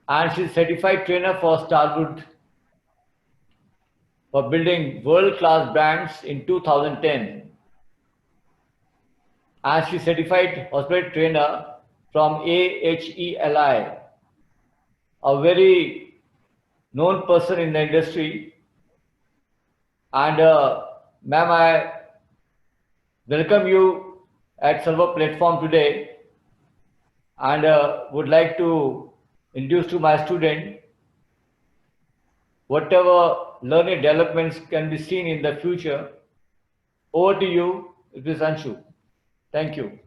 and she's certified trainer for Starwood for building world-class brands in 2010. And she's certified hospital trainer from AHELI, a very known person in the industry. And ma'am, I welcome you at Server platform today, and would like to introduce to my student whatever learning developments can be seen in the future. Over to you, it is Anshu. Thank you.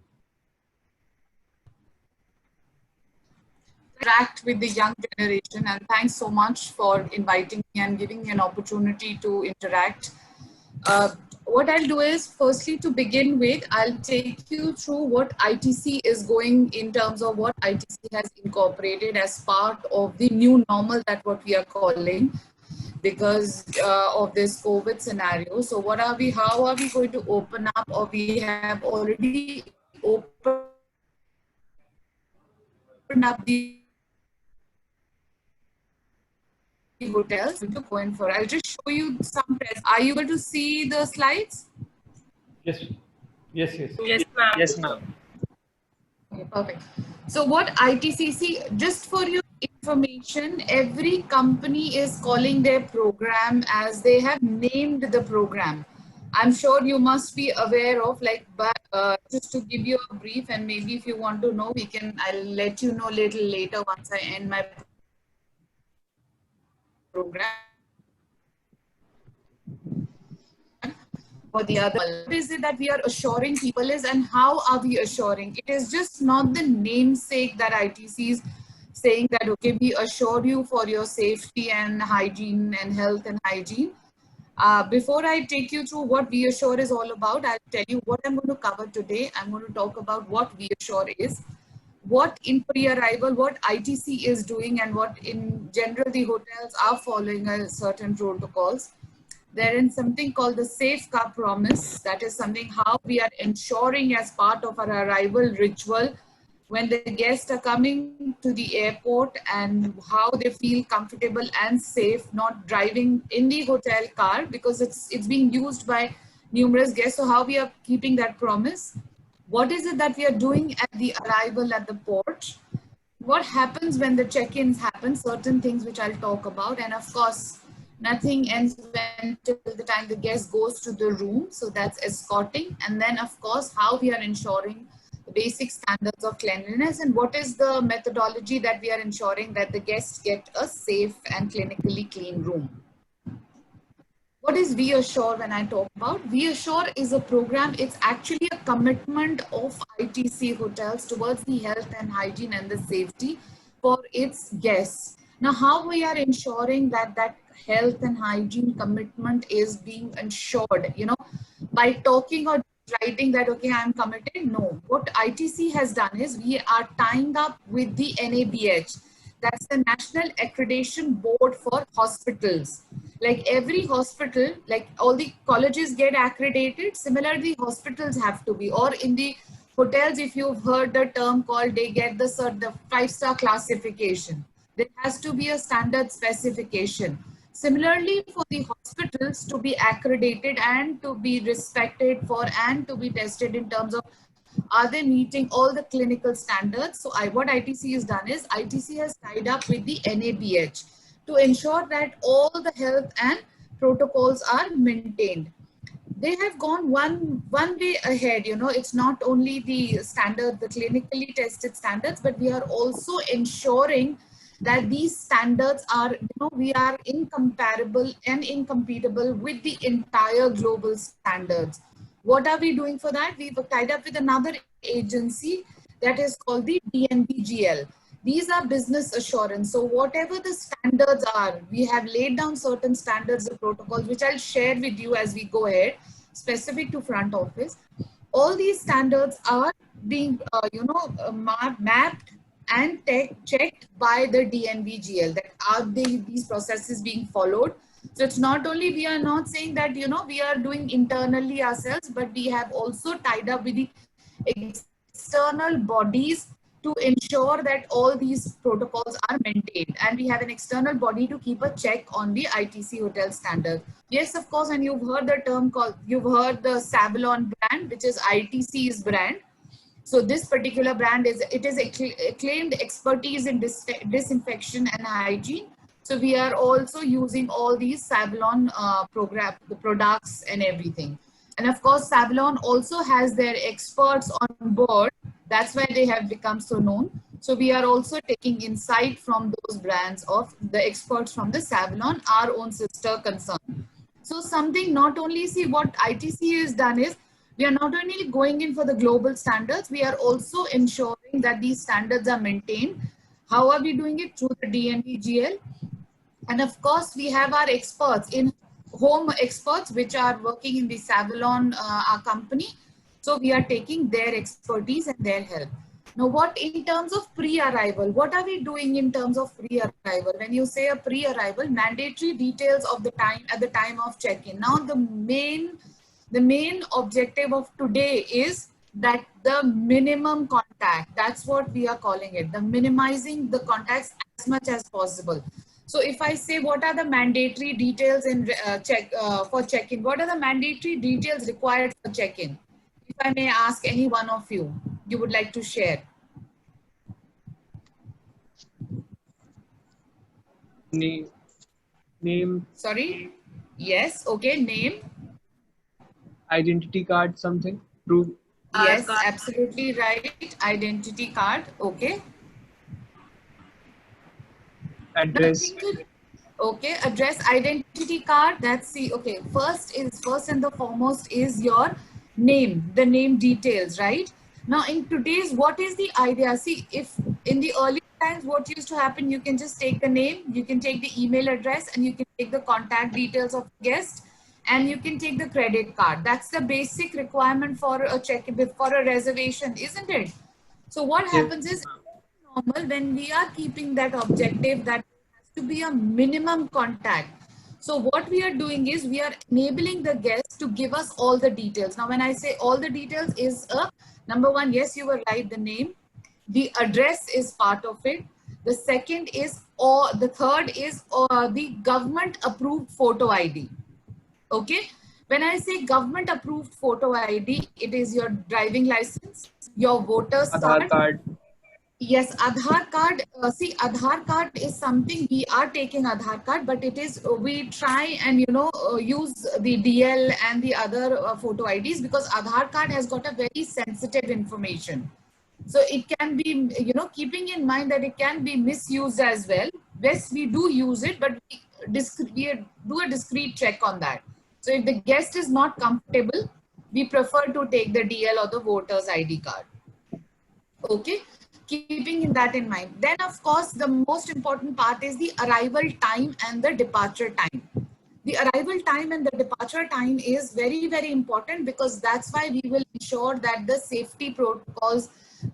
Interact with the young generation, and thanks so much for inviting me and giving me an opportunity to interact. What I'll do is, firstly, to begin with, I'll take you through what ITC is going in terms of what ITC has incorporated as part of the new normal, that what we are calling, because of this COVID scenario. So what are we, how are we going to open up, or we have already opened up the hotels to go in for. I'll just show you some. Are you able to see the slides? Yes, yes, yes. Yes, ma'am. Yes, ma'am. Okay, perfect. So what ITCC, just for your information, every company is calling their program as they have named the program. I'm sure you must be aware of, like, but just to give you a brief, and maybe if you want to know, I'll let you know a little later once I end my program. Or the other, what is it that we are assuring people is, and how are we assuring? It is just not the namesake that ITC is saying that, okay, we assure you for your safety and hygiene and health and hygiene. Before I take you through what We Assure is all about, I'll tell you what I'm going to cover today. I'm going to talk about what We Assure is, what in pre-arrival, what ITC is doing, and what in general the hotels are following a certain protocols. There is something called the Safe Car Promise. That is something how we are ensuring as part of our arrival ritual when the guests are coming to the airport, and how they feel comfortable and safe not driving in the hotel car, because it's being used by numerous guests. So how we are keeping that promise? What is it that we are doing at the arrival at the port? What happens when the check-ins happen? Certain things which I'll talk about. And of course, nothing ends when till the time the guest goes to the room. So that's escorting. And then of course, how we are ensuring the basic standards of cleanliness, and what is the methodology that we are ensuring that the guests get a safe and clinically clean room. What is We Assure when I talk about? We Assure is a program. It's actually a commitment of ITC hotels towards the health and hygiene and the safety for its guests. Now, how we are ensuring that that health and hygiene commitment is being ensured, by talking or writing that, okay, I'm committed. No, what ITC has done is we are tying up with the NABH. That's the National Accreditation Board for Hospitals. Like every hospital, like all the colleges get accredited, similarly hospitals have to be, or in the hotels, if you've heard the term called, they get the 5-star classification. There has to be a standard specification. Similarly, for the hospitals to be accredited and to be respected for and to be tested in terms of, are they meeting all the clinical standards? So what ITC has done is, ITC has tied up with the NABH to ensure that all the health and protocols are maintained. They have gone one way ahead. It's not only the standard, the clinically tested standards, but we are also ensuring that these standards are, we are incomparable and incompatible with the entire global standards. What are we doing for that? We've tied up with another agency that is called the DNVGL. These are business assurance. So whatever the standards are, we have laid down certain standards and protocols, which I'll share with you as we go ahead, specific to front office. All these standards are being, mapped and checked by the DNVGL, that are these processes being followed. So it's not only, we are not saying that, we are doing internally ourselves, but we have also tied up with the external bodies to ensure that all these protocols are maintained, and we have an external body to keep a check on the ITC hotel standard. Yes, of course, and you've heard the term called, you've heard the Savalon brand, which is ITC's brand. So this particular brand is, it is acclaimed expertise in disinfection and hygiene. So we are also using all these Savalon the products and everything. And of course, Savalon also has their experts on board. That's why they have become so known. So we are also taking insight from those brands of the experts from the Savalon, our own sister concern. So something not only, see what ITC has done is, we are not only going in for the global standards, we are also ensuring that these standards are maintained. How are we doing it? Through the DNVGL. And of course, we have our experts, in-home experts, which are working in the Savalon, our company. So we are taking their expertise and their help. Now, what in terms of pre-arrival, what are we doing in terms of pre-arrival? When you say a pre-arrival, mandatory details of the time at the time of check-in. Now, the main objective of today is that the minimum contact, that's what we are calling it, the minimizing the contacts as much as possible. So if I say what are the mandatory details in for check-in, what are the mandatory details required for check-in? If I may ask any one of you, you would like to share. Name. Sorry? Yes, okay, name. Identity card, something. Proof. Yes, absolutely right. Identity card, okay. Address. Okay, address, identity card, that's the, okay, first and the foremost is your name, the name details, right? Now in today's, what is the idea? See, if in the early times, what used to happen, you can just take the name, you can take the email address, and you can take the contact details of the guest, and you can take the credit card. That's the basic requirement for a check-in, for a reservation, isn't it? So what happens is, normal, when we are keeping that objective that to be a minimum contact. So what we are doing is, we are enabling the guest to give us all the details. Now, when I say all the details is number one, yes, you were right, the name, the address is part of it. The second is, or the third is the government approved photo ID. Okay. When I say government approved photo ID, it is your driving license, your voter's card. Yes, Aadhaar card. See, Aadhaar card is something we are taking Aadhaar card, but it is, we try and, use the DL and the other photo IDs, because Aadhaar card has got a very sensitive information. So it can be, keeping in mind that it can be misused as well. Yes, we do use it, but we do a discreet check on that. So if the guest is not comfortable, we prefer to take the DL or the voter's ID card. Okay. Keeping that in mind. Then, of course, the most important part is the arrival time and the departure time. The arrival time and the departure time is very, very important, because that's why we will ensure that the safety protocols,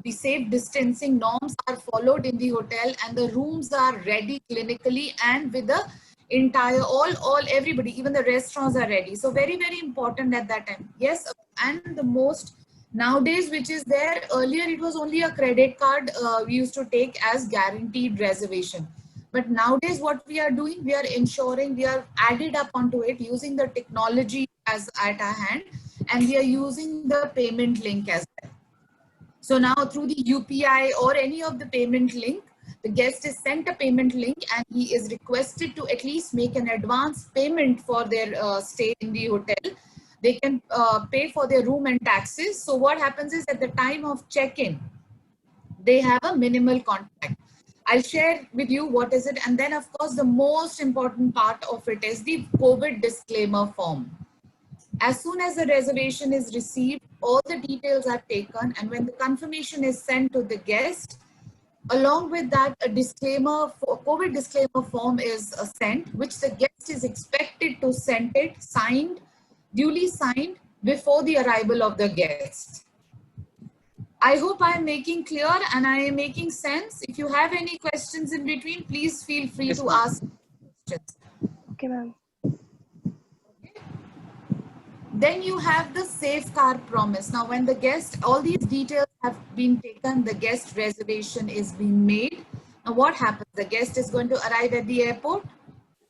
the safe distancing norms are followed in the hotel, and the rooms are ready clinically and with the entire, everybody, even the restaurants are ready. So very, very important at that time. Yes, and the most, nowadays, which is there, earlier it was only a credit card we used to take as guaranteed reservation. But nowadays what we are doing, we are ensuring we are added up onto it using the technology as at our hand, and we are using the payment link as well. So now through the UPI or any of the payment link, the guest is sent a payment link, and he is requested to at least make an advance payment for their stay in the hotel. They can pay for their room and taxes. So what happens is, at the time of check-in, they have a minimal contact. I'll share with you what is it. And then, of course, the most important part of it is the COVID disclaimer form. As soon as the reservation is received, all the details are taken. And when the confirmation is sent to the guest, along with that, a disclaimer, COVID disclaimer form is sent, which the guest is expected to send it signed, duly signed, before the arrival of the guest. I hope I am making clear and I am making sense. If you have any questions in between, please feel free to ask questions. Okay, ma'am. Okay. Then you have the safe car promise. Now, when the guest, all these details have been taken, the guest reservation is being made. Now, what happens? The guest is going to arrive at the airport.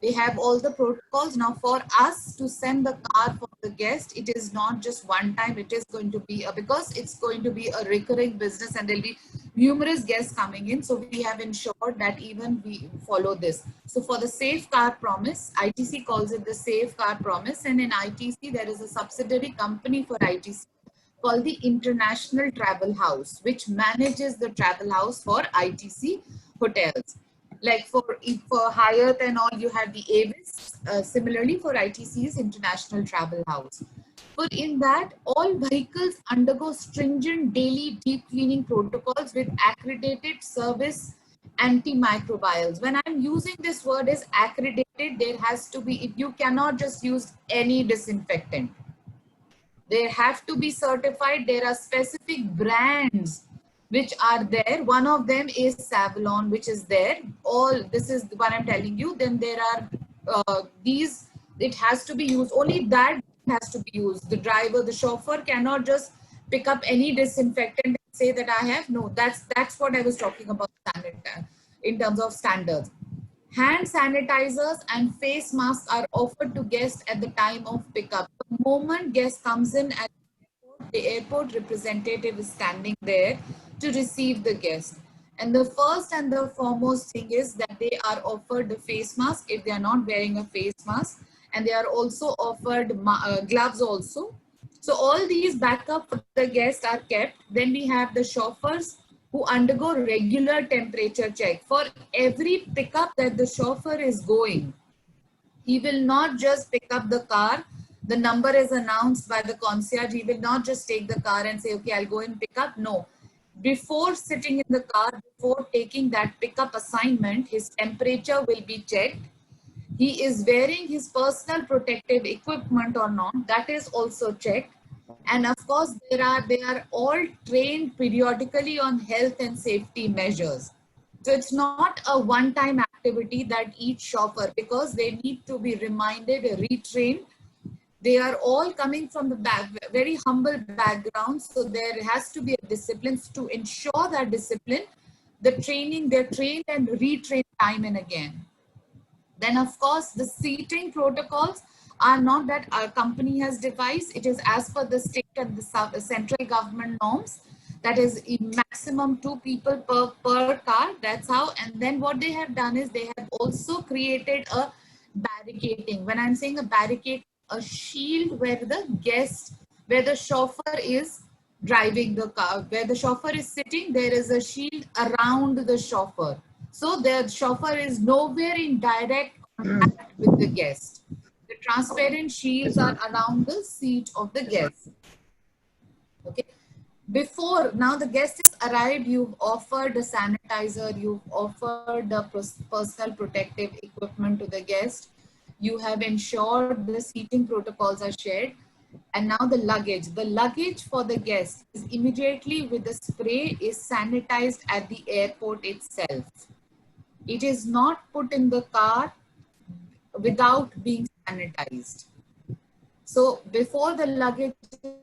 They have all the protocols. Now, for us to send the car for the guest, it is not just one time. It is going to be because it's going to be a recurring business and there'll be numerous guests coming in. So we have ensured that even we follow this. So for the safe car promise, ITC calls it the safe car promise. And in ITC, there is a subsidiary company for ITC called the International Travel House, which manages the travel house for ITC hotels. Like for Hyatt and all, you have the Avis. Similarly, for ITC's International Travel House. But in that, all vehicles undergo stringent daily deep cleaning protocols with accredited service antimicrobials. When I'm using this word as accredited, there has to be, you cannot just use any disinfectant. They have to be certified. There are specific brands which are there. One of them is Savlon, which is there. All this is what I'm telling you. Then there are these, it has to be used. Only that has to be used. The driver, the chauffeur cannot just pick up any disinfectant and say that I have. No, that's what I was talking about in terms of standards. Hand sanitizers and face masks are offered to guests at the time of pickup. The moment guest comes in at the airport representative is standing there to receive the guest. And the first and the foremost thing is that they are offered the face mask if they are not wearing a face mask. And they are also offered gloves also. So all these backup for the guests are kept. Then we have the chauffeurs who undergo regular temperature check. For every pickup that the chauffeur is going, he will not just pick up the car. The number is announced by the concierge. He will not just take the car and say, okay, I'll go and pick up. No. Before sitting in the car, before taking that pickup assignment, his temperature will be checked. He is wearing his personal protective equipment or not. That is also checked. And of course, they are all trained periodically on health and safety measures. So it's not a one-time activity that each chauffeur, because they need to be reminded, retrained. They are all coming from the very humble background. So there has to be a discipline to ensure that discipline, the training, they're trained and retrained time and again. Then of course, the seating protocols are not that our company has devised. It is as per the state and the central government norms. That is a maximum 2 people per car. That's how. And then what they have done is they have also created a barricading. When I'm saying a barricade, a shield where the guest, where the chauffeur is driving the car, where the chauffeur is sitting, there is a shield around the chauffeur. So the chauffeur is nowhere in direct contact with the guest. The transparent shields are around the seat of the guest. Okay. Before, now the guest is arrived, you've offered a sanitizer, you've offered the personal protective equipment to the guest. You have ensured the seating protocols are shared. And now the luggage. The luggage for the guest is immediately with the spray is sanitized at the airport itself. It is not put in the car without being sanitized. So before the luggage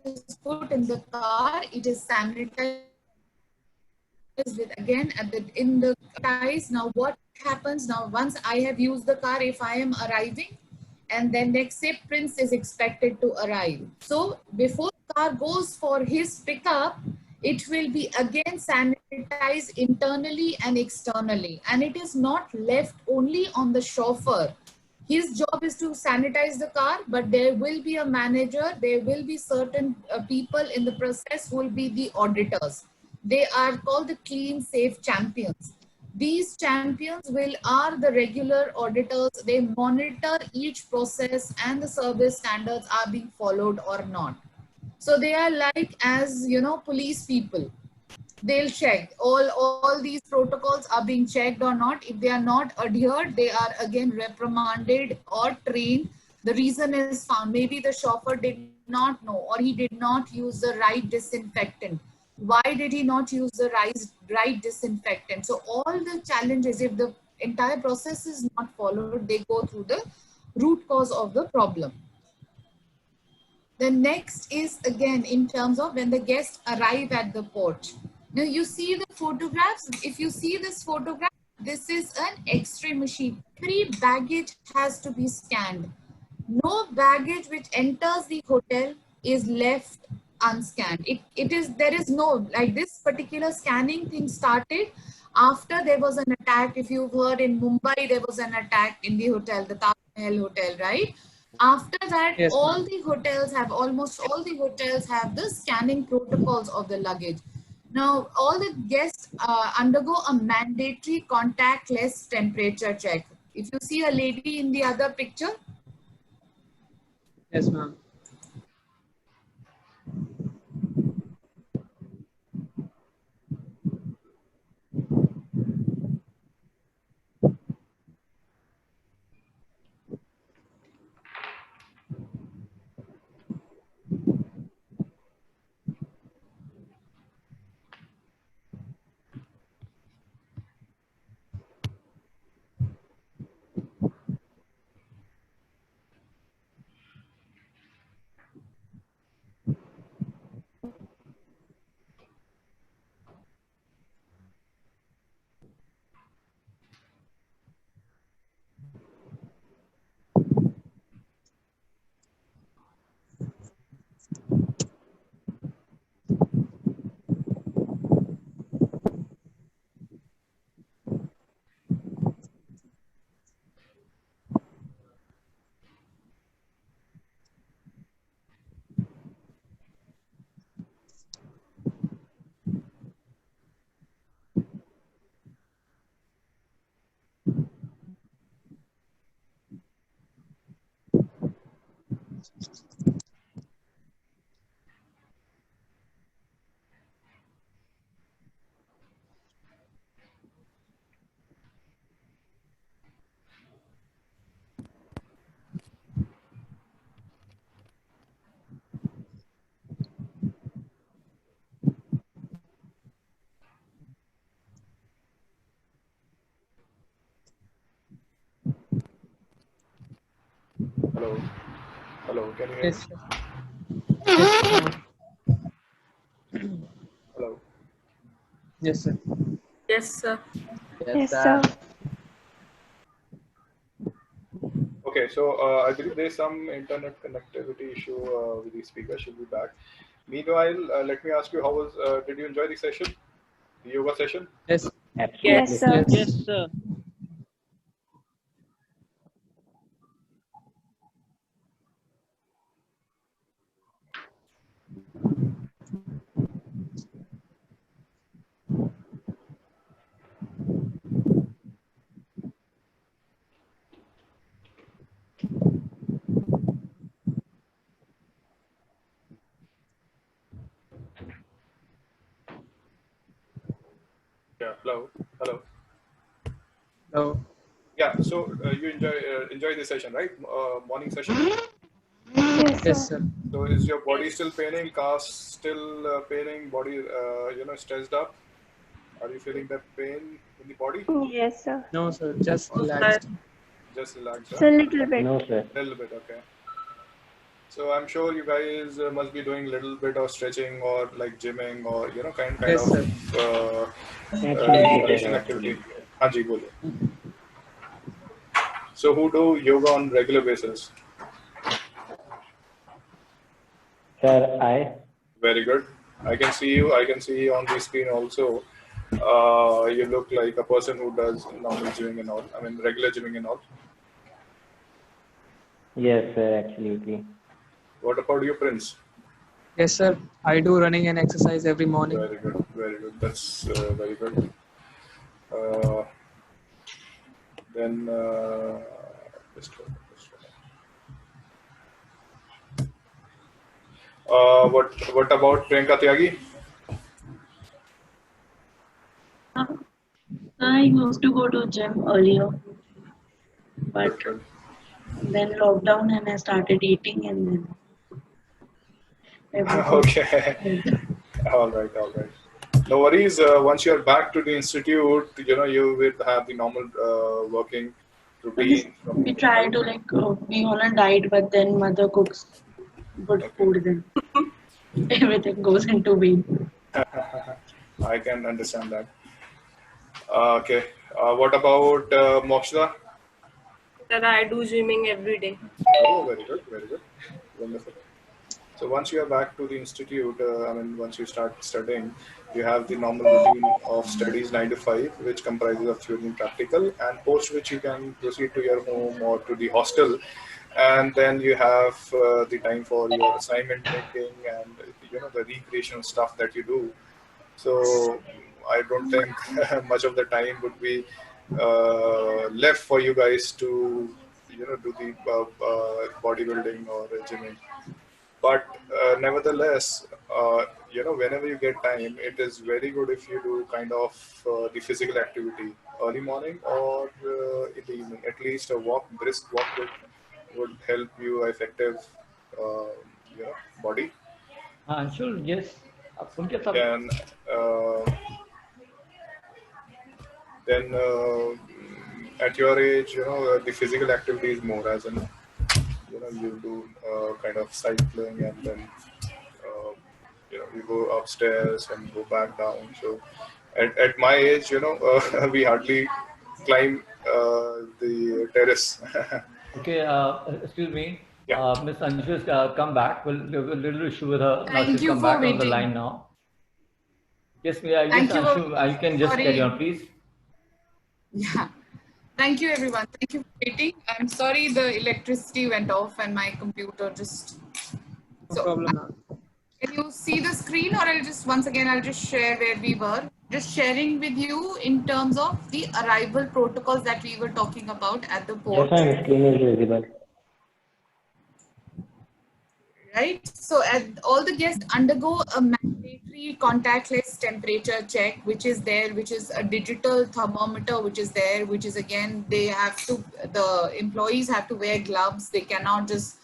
is put in the car, it is sanitized with, again, in the ties. Now what happens now, once I have used the car, if I am arriving, and then next say Prince is expected to arrive. So before the car goes for his pickup, it will be again sanitized internally and externally. And it is not left only on the chauffeur. His job is to sanitize the car, but there will be a manager, there will be certain people in the process who will be the auditors. They are called the clean, safe champions. These champions are the regular auditors. They monitor each process and the service standards are being followed or not. So they are like, as you know, police people. They'll check all these protocols are being checked or not. If they are not adhered, they are again reprimanded or trained. The reason is found. Maybe the chauffeur did not know, or he did not use the right disinfectant. Why did he not use the right disinfectant? So all the challenges, if the entire process is not followed, they go through the root cause of the problem. The next is again in terms of when the guests arrive at the port. Now you see the photographs. If you see this photograph, this is an X-ray machine. Every baggage has to be scanned. No baggage which enters the hotel is left unscanned. There is no, like, this particular scanning thing started after there was an attack. If you've heard, in Mumbai there was an attack in the hotel, the Taj Mahal hotel, right? After that, Yes, all ma'am. the hotels have, almost all the hotels have the scanning protocols of the luggage. Now, all the guests undergo a mandatory contactless temperature check. If you see a lady in the other picture, Yes, ma'am. Hello. Hello. Can you hear Yes, me? sir. Yes, Hello. yes, sir. Yes, sir. Yes, sir. Okay. So I believe there's some internet connectivity issue with the speaker. Should be back. Meanwhile, let me ask you, how was? Did you enjoy the session, the yoga session? Yes, Yes, Yes. sir. yes. Sir. Yeah. Hello. Hello. No. Yeah. So you enjoy the session, right? Morning session. Yes, Yes, sir. sir. So is your body still paining? Calves still paining? Body, stressed up? Are you feeling that pain in the body? Yes, sir. No, sir. Just No, sir. relaxed. Just relaxed, It's huh? a little bit. No, sir. A little bit, okay. So I'm sure you guys must be doing a little bit of stretching or like gymming or kind Yes, of sir. Absolutely, recreation sir. activity. Absolutely. हाँ जी बोलिए. So who do yoga on regular basis? Sir, I. Very good. I can see you. I can see you on the screen also. You look like a person who does normal gymming and all. I mean regular gymming and all. Yes, sir. Absolutely. What about you, Prince? Yes, sir. I do running and exercise every morning. Very good. Very good. That's very good. Uh, then just hold on, just hold on. What about Priyanka Tyagi? I used to go to gym earlier, but Good, good. then lockdown and I started eating and then everything. Okay. All right, all right. No worries. Once you're back to the institute, you will have the normal working So we, routine from we try to like be on a diet, but then mother cooks good Okay. food then. Everything goes into vein. I can understand that. Okay. What about Mokshda? That I do gymming every day. Oh, very good, very good. Wonderful. So once you are back to the institute, once you start studying, you have the normal routine of studies 9 to 5, which comprises of theory and practical, and post which you can proceed to your home or to the hostel, and then you have the time for your assignment making and the recreational stuff that you do. So I don't think much of the time would be left for you guys to do the bodybuilding or gymming. But nevertheless, whenever you get time, it is very good if you do kind of the physical activity early morning or in the evening. At least a walk, brisk walk would help you effective, body. Anshul, yes. Pulkit sir. And then at your age, the physical activity is more, as in you do kind of cycling, and then you go upstairs and go back down. So at my age, we hardly climb the terrace. Okay, excuse me. Yeah. Miss Anshu's come back. We'll a little issue with her. Now Thank she's you come for back on the waiting. line now. Yes, yes, Thank you. Anshu, you can just Sorry. carry on, please. Yeah. Thank you, everyone. Thank you for waiting. I'm sorry the electricity went off and my computer just. No problem, ma'am. Can you see the screen, or I'll just share where we were. Just sharing with you in terms of the arrival protocols that we were talking about at the port. Yes, ma'am, screen is visible. Right? So all the guests undergo a mandatory contactless temperature check, which is there, which is a digital thermometer, which is there, which is again, the employees have to wear gloves. They cannot just,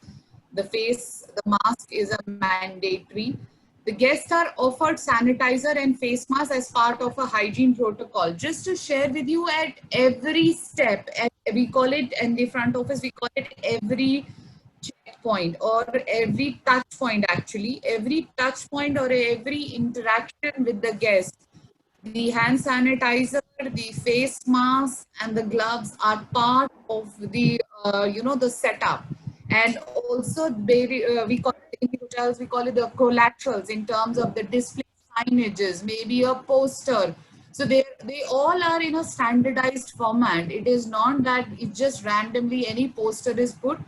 the mask is a mandatory. The guests are offered sanitizer and face mask as part of a hygiene protocol. Just to share with you, at every step, we call it in the front office, we call it every checkpoint or every touch point, actually every touch point or every interaction with the guest, the hand sanitizer, the face mask and the gloves are part of the the setup. And also we call it in the hotels, we call it the collaterals in terms of the display signages, maybe a poster. So they all are in a standardized format. It is not that it just randomly any poster is put.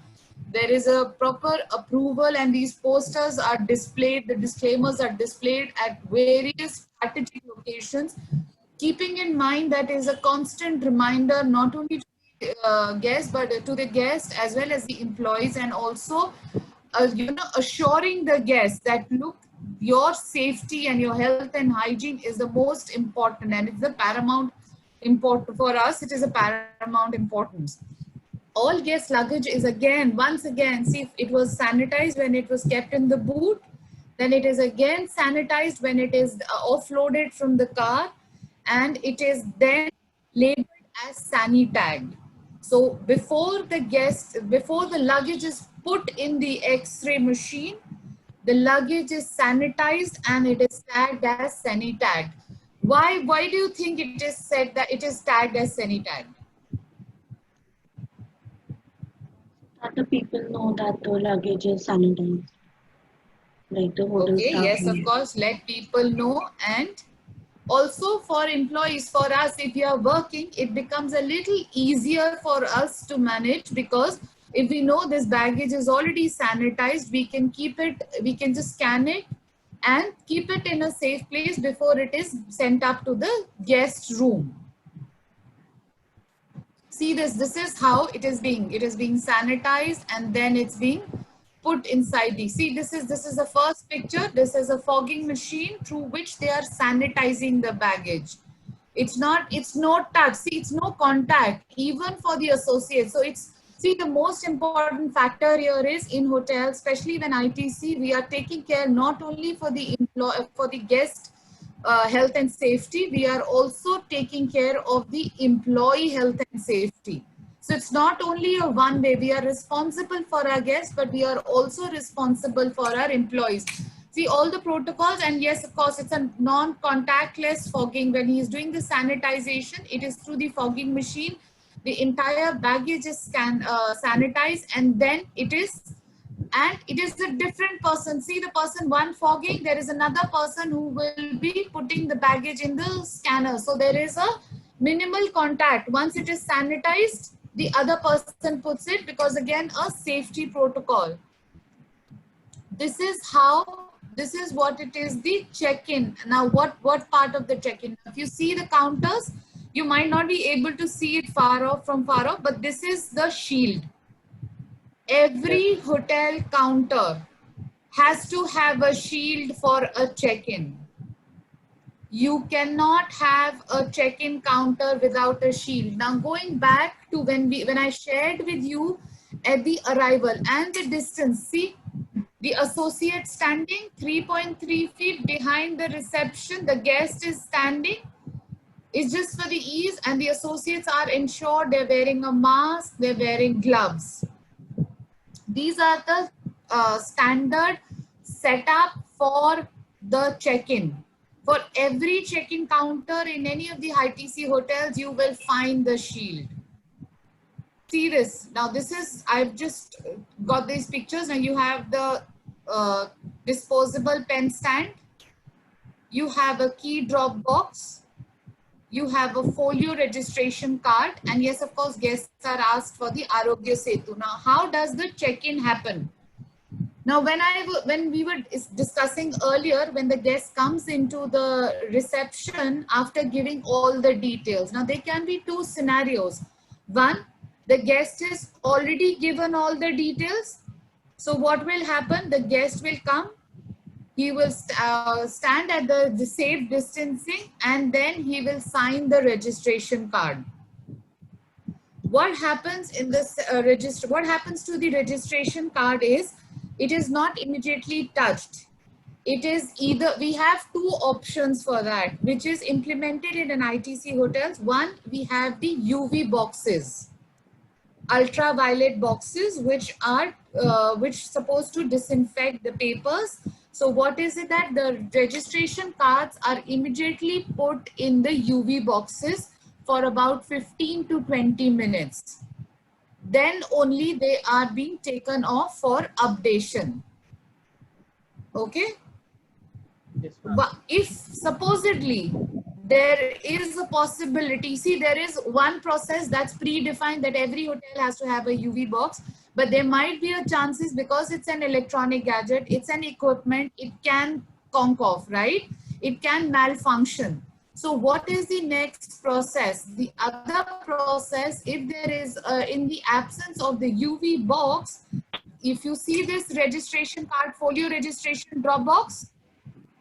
There is a proper approval, and these posters are displayed, the disclaimers are displayed at various strategic locations, keeping in mind that is a constant reminder not only to the guests, but to the guests as well as the employees, and also assuring the guests that look, your safety and your health and hygiene is the most important, and it's the paramount important for us. It is a paramount importance. All guest luggage is once again, see, if it was sanitized when it was kept in the boot, then it is again sanitized when it is offloaded from the car, and it is then labeled as sanitagged. So before the luggage is put in the X-ray machine, the luggage is sanitized and it is tagged as sanitagged. Why do you think it is said that it is tagged as sanitagged? That the people know that the luggage is sanitized. Like the hotel Okay, staff. yes, of course, let people know. And also for employees, for us, if you are working, it becomes a little easier for us to manage, because if we know this baggage is already sanitized, we can keep it, we can just scan it and keep it in a safe place before it is sent up to the guest room. See this is how it is being sanitized, and then it's being put inside the, see, this is the first picture. This is a fogging machine through which they are sanitizing the baggage. It's no touch, see, it's no contact even for the associates. So it's, see, the most important factor here is in hotels, especially when ITC, we are taking care not only for the guest health and safety, we are also taking care of the employee health and safety. So it's not only a one way. We are responsible for our guests, but we are also responsible for our employees. See all the protocols, and yes, of course, it's a non-contactless fogging. When he is doing the sanitization, it is through the fogging machine. The entire baggage is sanitized, and then it is a different person. See the person one fogging, there is another person who will be putting the baggage in the scanner. So there is a minimal contact. Once it is sanitized, the other person puts it, because again, a safety protocol. This is what it is, the check-in. Now what part of the check-in? If you see the counters, you might not be able to see it from far off, but this is the shield. Every hotel counter has to have a shield for a check-in. You cannot have a check-in counter without a shield. Now going back to when I shared with you at the arrival and the distance, see the associate standing 3.3 feet behind the reception, the guest is standing. It's just for the ease, and the associates are ensured they're wearing a mask, they're wearing gloves. These are the standard setup for the check-in. For every check-in counter in any of the ITC hotels, you will find the shield. See this. Now this is, I've just got these pictures. Now you have the disposable pen stand. You have a key drop box. You have a folio registration card, and yes, of course, guests are asked for the Arogya Setu. Now, how does the check-in happen? Now, when we were discussing earlier, when the guest comes into the reception after giving all the details, now there can be two scenarios. One, the guest is already given all the details. So what will happen? The guest will come. He will stand at the safe distancing, and then he will sign the registration card. What happens in this what happens to the registration card is, it is not immediately touched. It is either, we have two options for that, which is implemented in an ITC hotels. One, we have the UV boxes, ultraviolet boxes, which are supposed to disinfect the papers. So what is it that the registration cards are immediately put in the UV boxes for about 15 to 20 minutes. Then only they are being taken off for updation. Okay? Yes, But if supposedly there is a possibility, see there is one process that's predefined that every hotel has to have a UV box, but there might be a chances, because it's an electronic gadget, it's an equipment, it can conk off, right? It can malfunction. So what is the next process? The other process, if there is, in the absence of the UV box, if you see this registration card, folio registration drop box,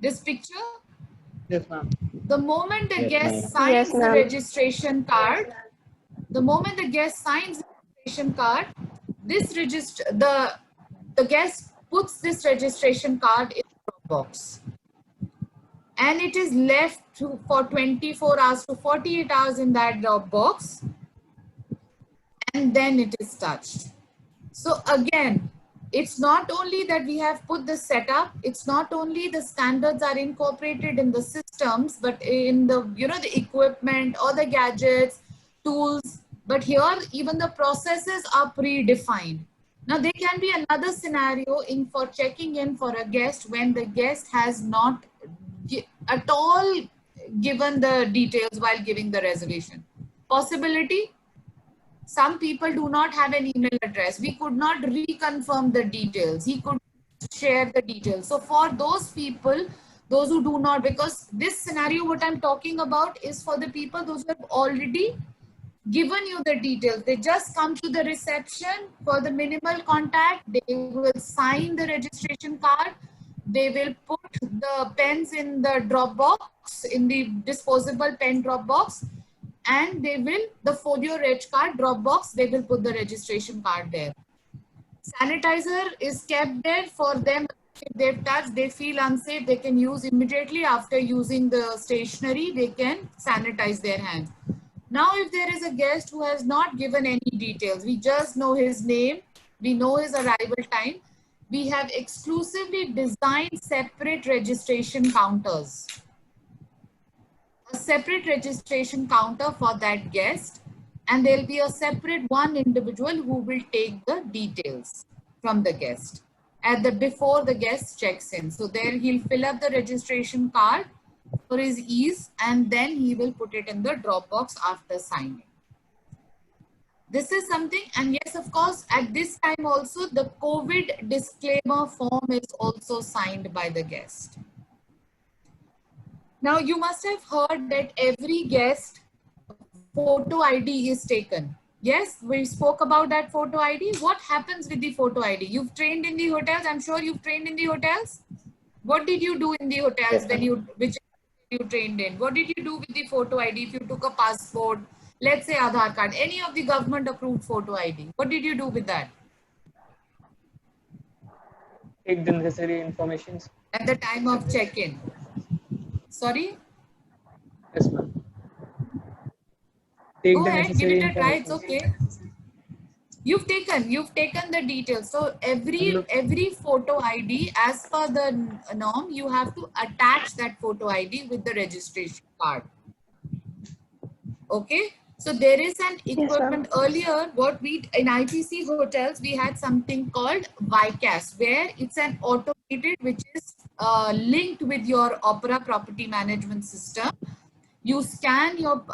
this picture, Yes, ma'am. the moment the Yes, guest ma'am. signs Yes, the ma'am. registration card, the moment the guest signs the registration card, the guest puts this registration card in the drop box, and it is left for 24 hours to 48 hours in that drop box, and then it is touched. So again, it's not only that we have put the setup, it's not only the standards are incorporated in the systems, but in the, the equipment or the gadgets, tools, but here even the processes are predefined. Now there can be another scenario for checking in for a guest when the guest has not at all given the details while giving the reservation. Possibility? Some people do not have an email address. We could not reconfirm the details. He could share the details. So for those people, those who do not, because this scenario, what I'm talking about is for the people, those who have already given you the details. They just come to the reception for the minimal contact. They will sign the registration card. They will put the pens in the drop box, in the disposable pen drop box, and they will, the folio reg card drop box, they will put the registration card there. Sanitizer is kept there for them. If they've touched, they feel unsafe, they can use immediately after using the stationery, they can sanitize their hands. Now, if there is a guest who has not given any details, we just know his name, we know his arrival time, we have exclusively designed separate registration counters. A separate registration counter for that guest, and there'll be a separate one individual who will take the details from the guest before the guest checks in. So there he'll fill up the registration card for his ease, and then he will put it in the drop box after signing. This is something, and yes, of course, at this time also the COVID disclaimer form is also signed by the guest. Now you must have heard that every guest photo ID is taken. Yes, we spoke about that photo ID. What happens with the photo ID? You've trained in the hotels. I'm sure you've trained in the hotels. What did you do in the hotels which you trained in? What did you do with the photo ID? If you took a passport, let's say Aadhaar card, any of the government approved photo ID, what did you do with that? Take the necessary informations. At the time of check-in. Sorry? Yes, ma'am. Take Go the ahead, give necessary it a try, it's information. okay. You've taken the details. So every photo ID, as per the norm, you have to attach that photo ID with the registration card. Okay. So there is an equipment. Earlier, what we in ITC hotels, we had something called VICAS, where it's an automated which is linked with your Opera property management system. You scan your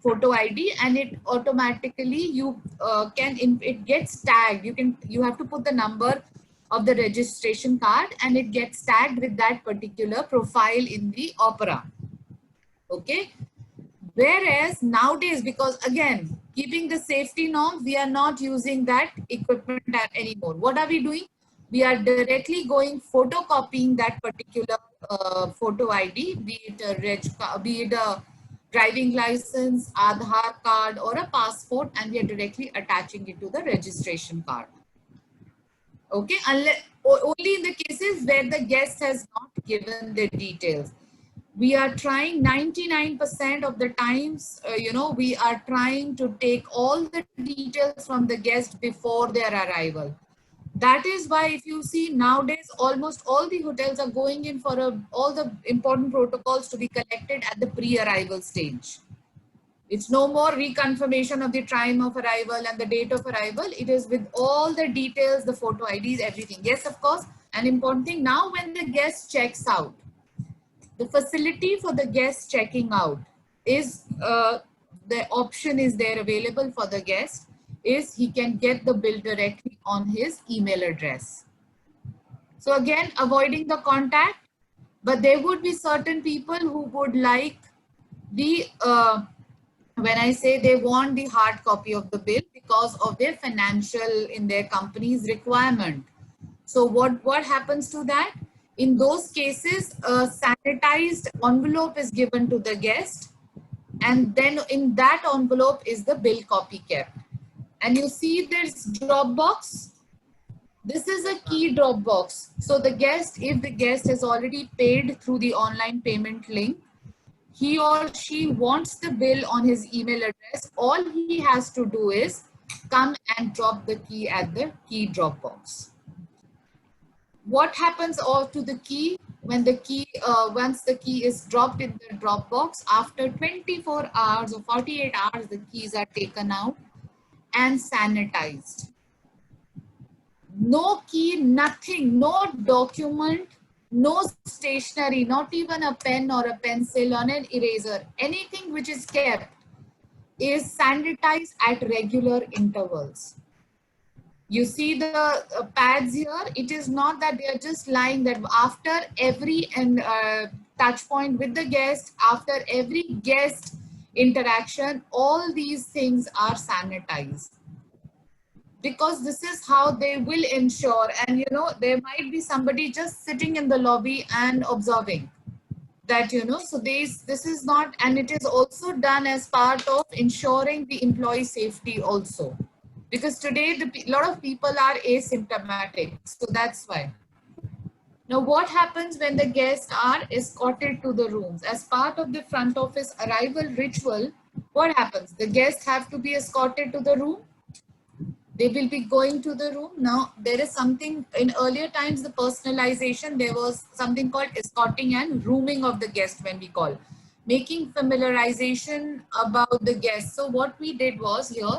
photo ID and it automatically it gets tagged. You have to put the number of the registration card and it gets tagged with that particular profile in the Opera. Okay. Whereas nowadays, because again, keeping the safety norms, we are not using that equipment anymore. What are we doing? We are directly photocopying that particular photo ID, be it a driving license, Aadhaar card, or a passport, and we are directly attaching it to the registration card. Okay, only in the cases where the guest has not given the details. We are trying 99% of the times, we are trying to take all the details from the guest before their arrival. That is why if you see nowadays, almost all the hotels are going in for all the important protocols to be collected at the pre-arrival stage. It's no more reconfirmation of the time of arrival and the date of arrival. It is with all the details, the photo IDs, everything. Yes, of course, an important thing. Now when the guest checks out, the facility for the guest checking out is, the option is there available for the guest, is he can get the bill directly on his email address. So again, avoiding the contact, but there would be certain people who would like the, when I say they want the hard copy of the bill because of their financial in their company's requirement. So what happens to that? In those cases, a sanitized envelope is given to the guest, and then in that envelope is the bill copy kept. And you see this drop box. This is a key drop box. So the guest, if the guest has already paid through the online payment link, he or she wants the bill on his email address, all he has to do is come and drop the key at the key drop box. What happens to the key when the key, once the key is dropped in the drop box, after 24 hours or 48 hours, the keys are taken out and sanitized. No key, nothing, no document, no stationery, not even a pen or a pencil or an eraser, anything which is kept is sanitized at regular intervals. You see the pads here, it is not that they are just lying, that after every touch point with the guest, after every guest interaction, all these things are sanitized. Because this is how they will ensure, and there might be somebody just sitting in the lobby and observing that, so this is not, and it is also done as part of ensuring the employee safety also. Because today, a lot of people are asymptomatic. So that's why. Now, what happens when the guests are escorted to the rooms? As part of the front office arrival ritual, what happens? The guests have to be escorted to the room. They will be going to the room. Now, there is something in earlier times, the personalization, there was something called escorting and rooming of the guest when we call, making familiarization about the guest. So what we did was here,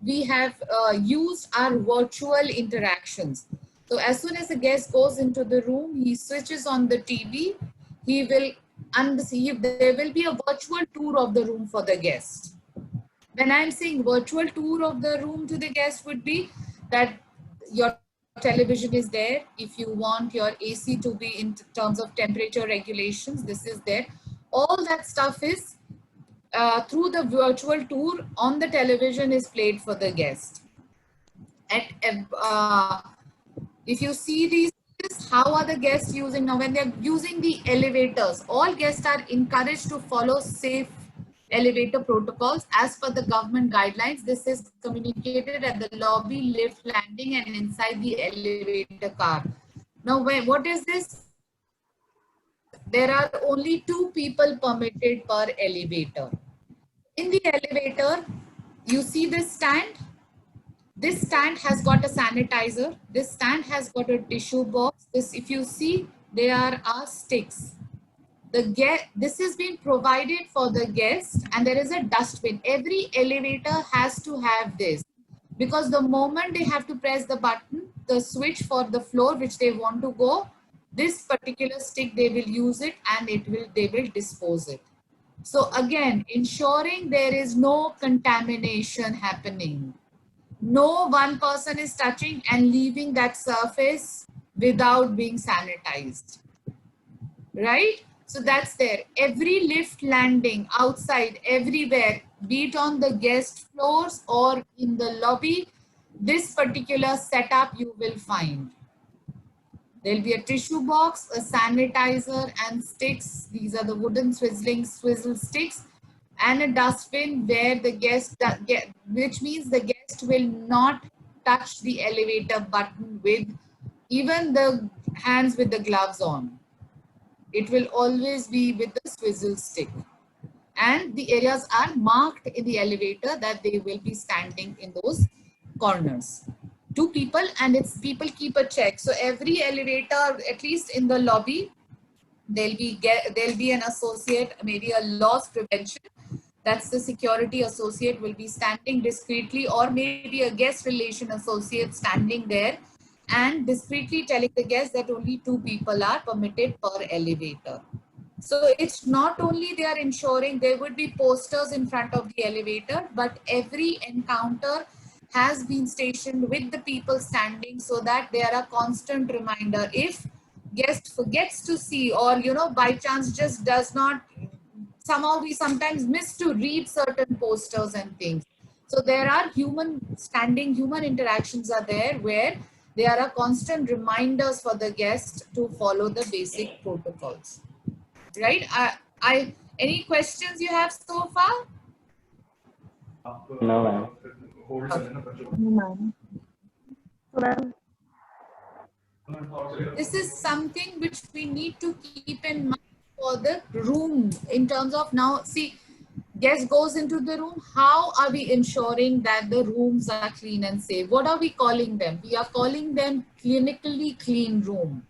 we have used our virtual interactions. So as soon as the guest goes into the room, he switches on the TV, he will, there will be a virtual tour of the room for the guest. When I'm saying virtual tour of the room to the guest would be that your television is there. If you want your AC to be in terms of temperature regulations, this is there. All that stuff is through the virtual tour on the television is played for the guest. If you see these, how are the guests using now? When they're using the elevators, all guests are encouraged to follow safe elevator protocols as per the government guidelines. This is communicated at the lobby, lift, landing, and inside the elevator car. Now, what is this? There are only 2 people permitted per elevator. In the elevator, you see this stand? This stand has got a sanitizer. This stand has got a tissue box. This, if you see, there are sticks. This is being provided for the guest, and there is a dustbin. Every elevator has to have this, because the moment they have to press the button, the switch for the floor which they want to go, this particular stick, they will use it and they will dispose it. So again, ensuring there is no contamination happening. No one person is touching and leaving that surface without being sanitized, right? So that's there. Every lift, landing, outside, everywhere, be it on the guest floors or in the lobby, this particular setup you will find. There'll be a tissue box, a sanitizer, and sticks. These are the wooden swizzle sticks, and a dustbin where the guest, which means the guest will not touch the elevator button with even the hands with the gloves on. It will always be with the swizzle stick. And the areas are marked in the elevator that they will be standing in those corners. 2 people, and it's people keep a check. So every elevator, at least in the lobby, there'll be an associate, maybe a loss prevention. That's the security associate will be standing discreetly, or maybe a guest relation associate standing there and discreetly telling the guests that only 2 people are permitted per elevator. So it's not only they are ensuring there would be posters in front of the elevator, but every encounter has been stationed with the people standing so that they are a constant reminder. If guest forgets to see, or by chance just does not, somehow we sometimes miss to read certain posters and things. So there are human interactions are there where they are a constant reminders for the guest to follow the basic protocols. Right? Any questions you have so far? No, ma'am. Ma'am. This is something which we need to keep in mind for the room in terms of now, see, guest goes into the room. How are we ensuring that the rooms are clean and safe? What are we calling them? We are calling them clinically clean room.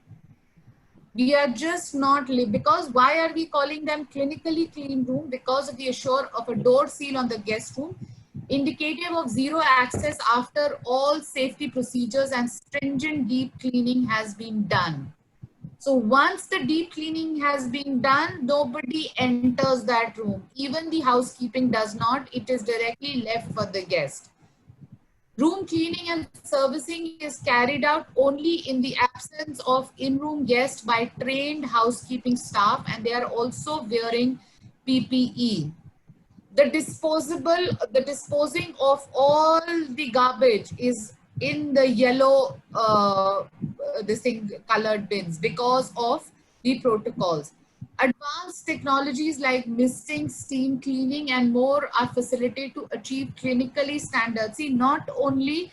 We are just not, because why are we calling them clinically clean room? Because of the assure of a door seal on the guest room, indicative of zero access after all safety procedures and stringent deep cleaning has been done. So once the deep cleaning has been done, nobody enters that room. Even the housekeeping does not. It is directly left for the guest. Room cleaning and servicing is carried out only in the absence of in-room guests by trained housekeeping staff, and they are also wearing PPE. The disposing of all the garbage is in the yellow colored bins because of the protocols. Advanced technologies like misting, steam cleaning, and more are facilitated to achieve clinically standards. See, not only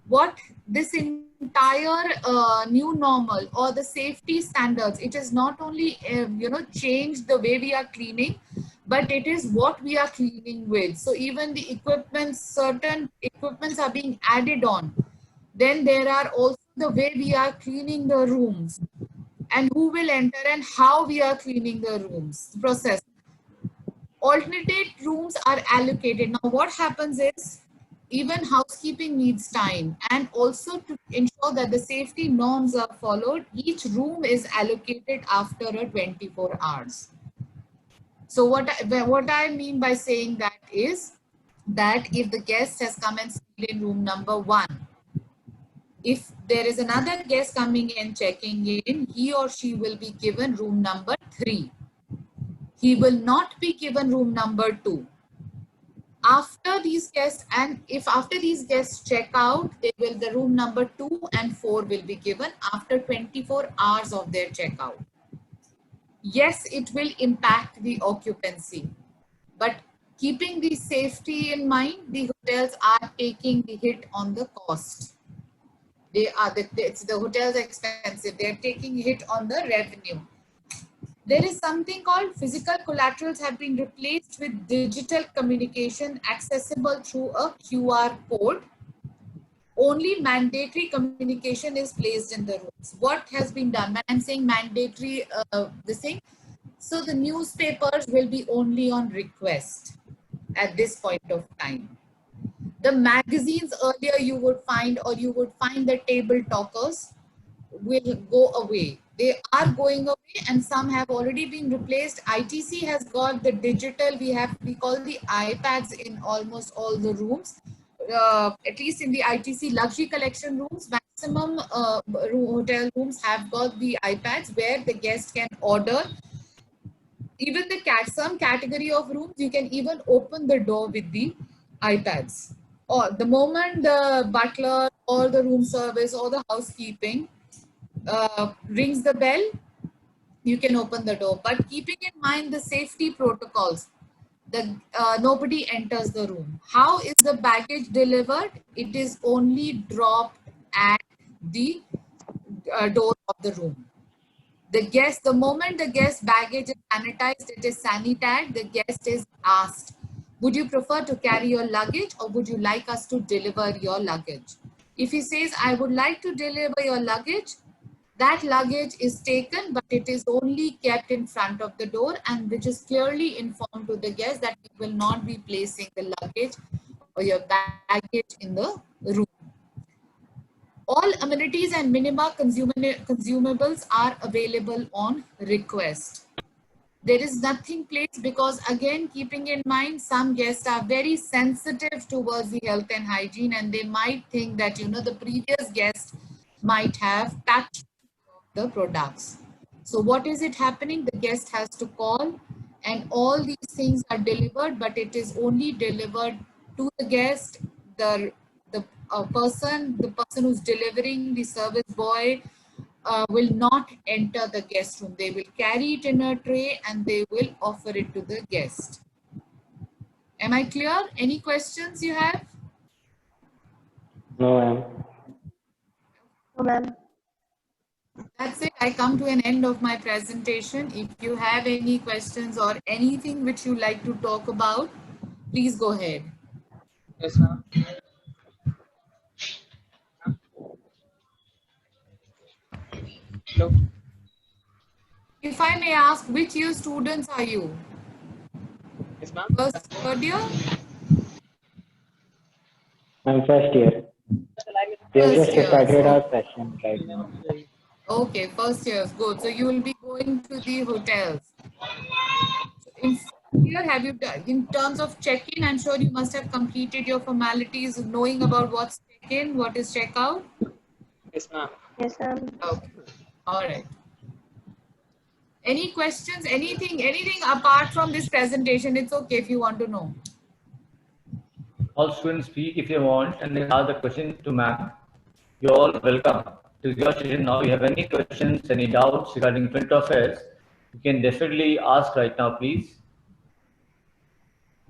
what this entire new normal or the safety standards, it is not only changed the way we are cleaning, but it is what we are cleaning with. So even the equipment, certain equipments are being added on. Then there are also the way we are cleaning the rooms and who will enter and how we are cleaning the rooms, process. Alternate rooms are allocated. Now what happens is, even housekeeping needs time, and also to ensure that the safety norms are followed, each room is allocated after a 24 hours. So what I mean by saying that is that if the guest has come and stayed in room number 1, if there is another guest coming and checking in, he or she will be given room number 3. He will not be given room number 2. After these guests, and if after these guests check out, the room number 2 and 4 will be given after 24 hours of their checkout. Yes, it will impact the occupancy, but keeping the safety in mind, the hotels are taking the hit on the cost. The hotel's expensive. They're taking hit on the revenue. There is something called physical collaterals have been replaced with digital communication accessible through a QR code. Only mandatory communication is placed in the rooms. What has been done? When I'm saying mandatory, so the newspapers will be only on request at this point of time. The magazines earlier you would find, or you would find the table talkers will go away. They are going away, and some have already been replaced. ITC has got the digital, we call the iPads in almost all the rooms. At least in the ITC luxury collection rooms, maximum hotel rooms have got the iPads where the guest can order. Even some category of rooms, you can even open the door with the iPads. Or the moment the butler or the room service or the housekeeping rings the bell, you can open the door. But keeping in mind the safety protocols, nobody enters the room. How is the baggage delivered? It is only dropped at the door of the room. The moment the guest baggage is sanitized, it is sanitated, the guest is asked, would you prefer to carry your luggage or would you like us to deliver your luggage? If he says, I would like to deliver your luggage, that luggage is taken, but it is only kept in front of the door, and which is clearly informed to the guest that we will not be placing the luggage or your baggage in the room. All amenities and minima consumables are available on request. There is nothing placed because, again, keeping in mind, some guests are very sensitive towards the health and hygiene, and they might think that, the previous guest might have touched the products. So what is it happening? The guest has to call, and all these things are delivered, but it is only delivered to the guest. The person who's delivering, the service boy, will not enter the guest room. They will carry it in a tray and they will offer it to the guest. Am I clear? Any questions you have? No, ma'am. No, ma'am. That's it. I come to an end of my presentation. If you have any questions or anything which you like to talk about, please go ahead. Yes, ma'am. Hello. If I may ask, which year students are you? Yes, ma'am. First, third year? I'm first year. We have First just year. started our session right now. Okay, first year, good. So you will be going to the hotels. In here, have you done, in terms of check-in, I'm sure you must have completed your formalities, knowing about what's check-in, what is check-out? Yes, ma'am. Yes, ma'am. Okay, all right. Any questions, anything apart from this presentation? It's okay if you want to know. All students speak if you want and then ask the question to ma'am. You're all welcome. To your session now. If you have any questions, any doubts regarding front affairs, you can definitely ask right now, please.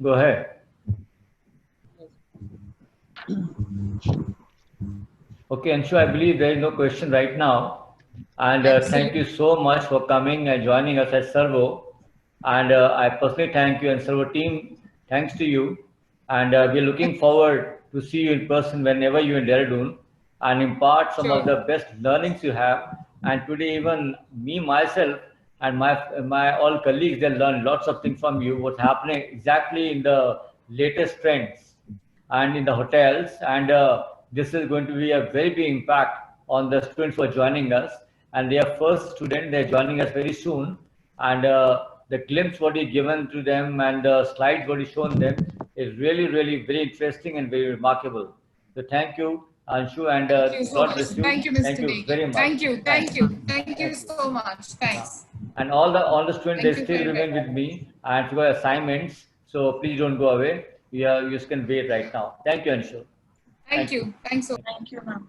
Go ahead. Okay, Anshu, I believe there is no question right now. And thank you so much for coming and joining us at Servo. And I personally thank you, and so our team thanks to you. And we're looking forward to see you in person whenever you're in Dehradun and impart some of Sure. the best learnings you have. And today, even me myself and my all colleagues, they learn lots of things from you. What's happening exactly in the latest trends and in the hotels. And this is going to be a very big impact on the students who are joining us. And they are first student, they're joining us very soon. And the glimpse what is given to them and the slides what is shown them is really, really very interesting and very remarkable. So thank you, Anshu, and Thank you so God much. bless you. Thank you, Mr. Thank you Negi. very much. Thank you. Thanks. Thank you. Thank you so much. Thanks. And all the students, Thank they you still very remain much. with me and for assignments. So please don't go away. You just can wait right now. Thank you, Anshu. Thank you. Thanks so much. Thank you, ma'am.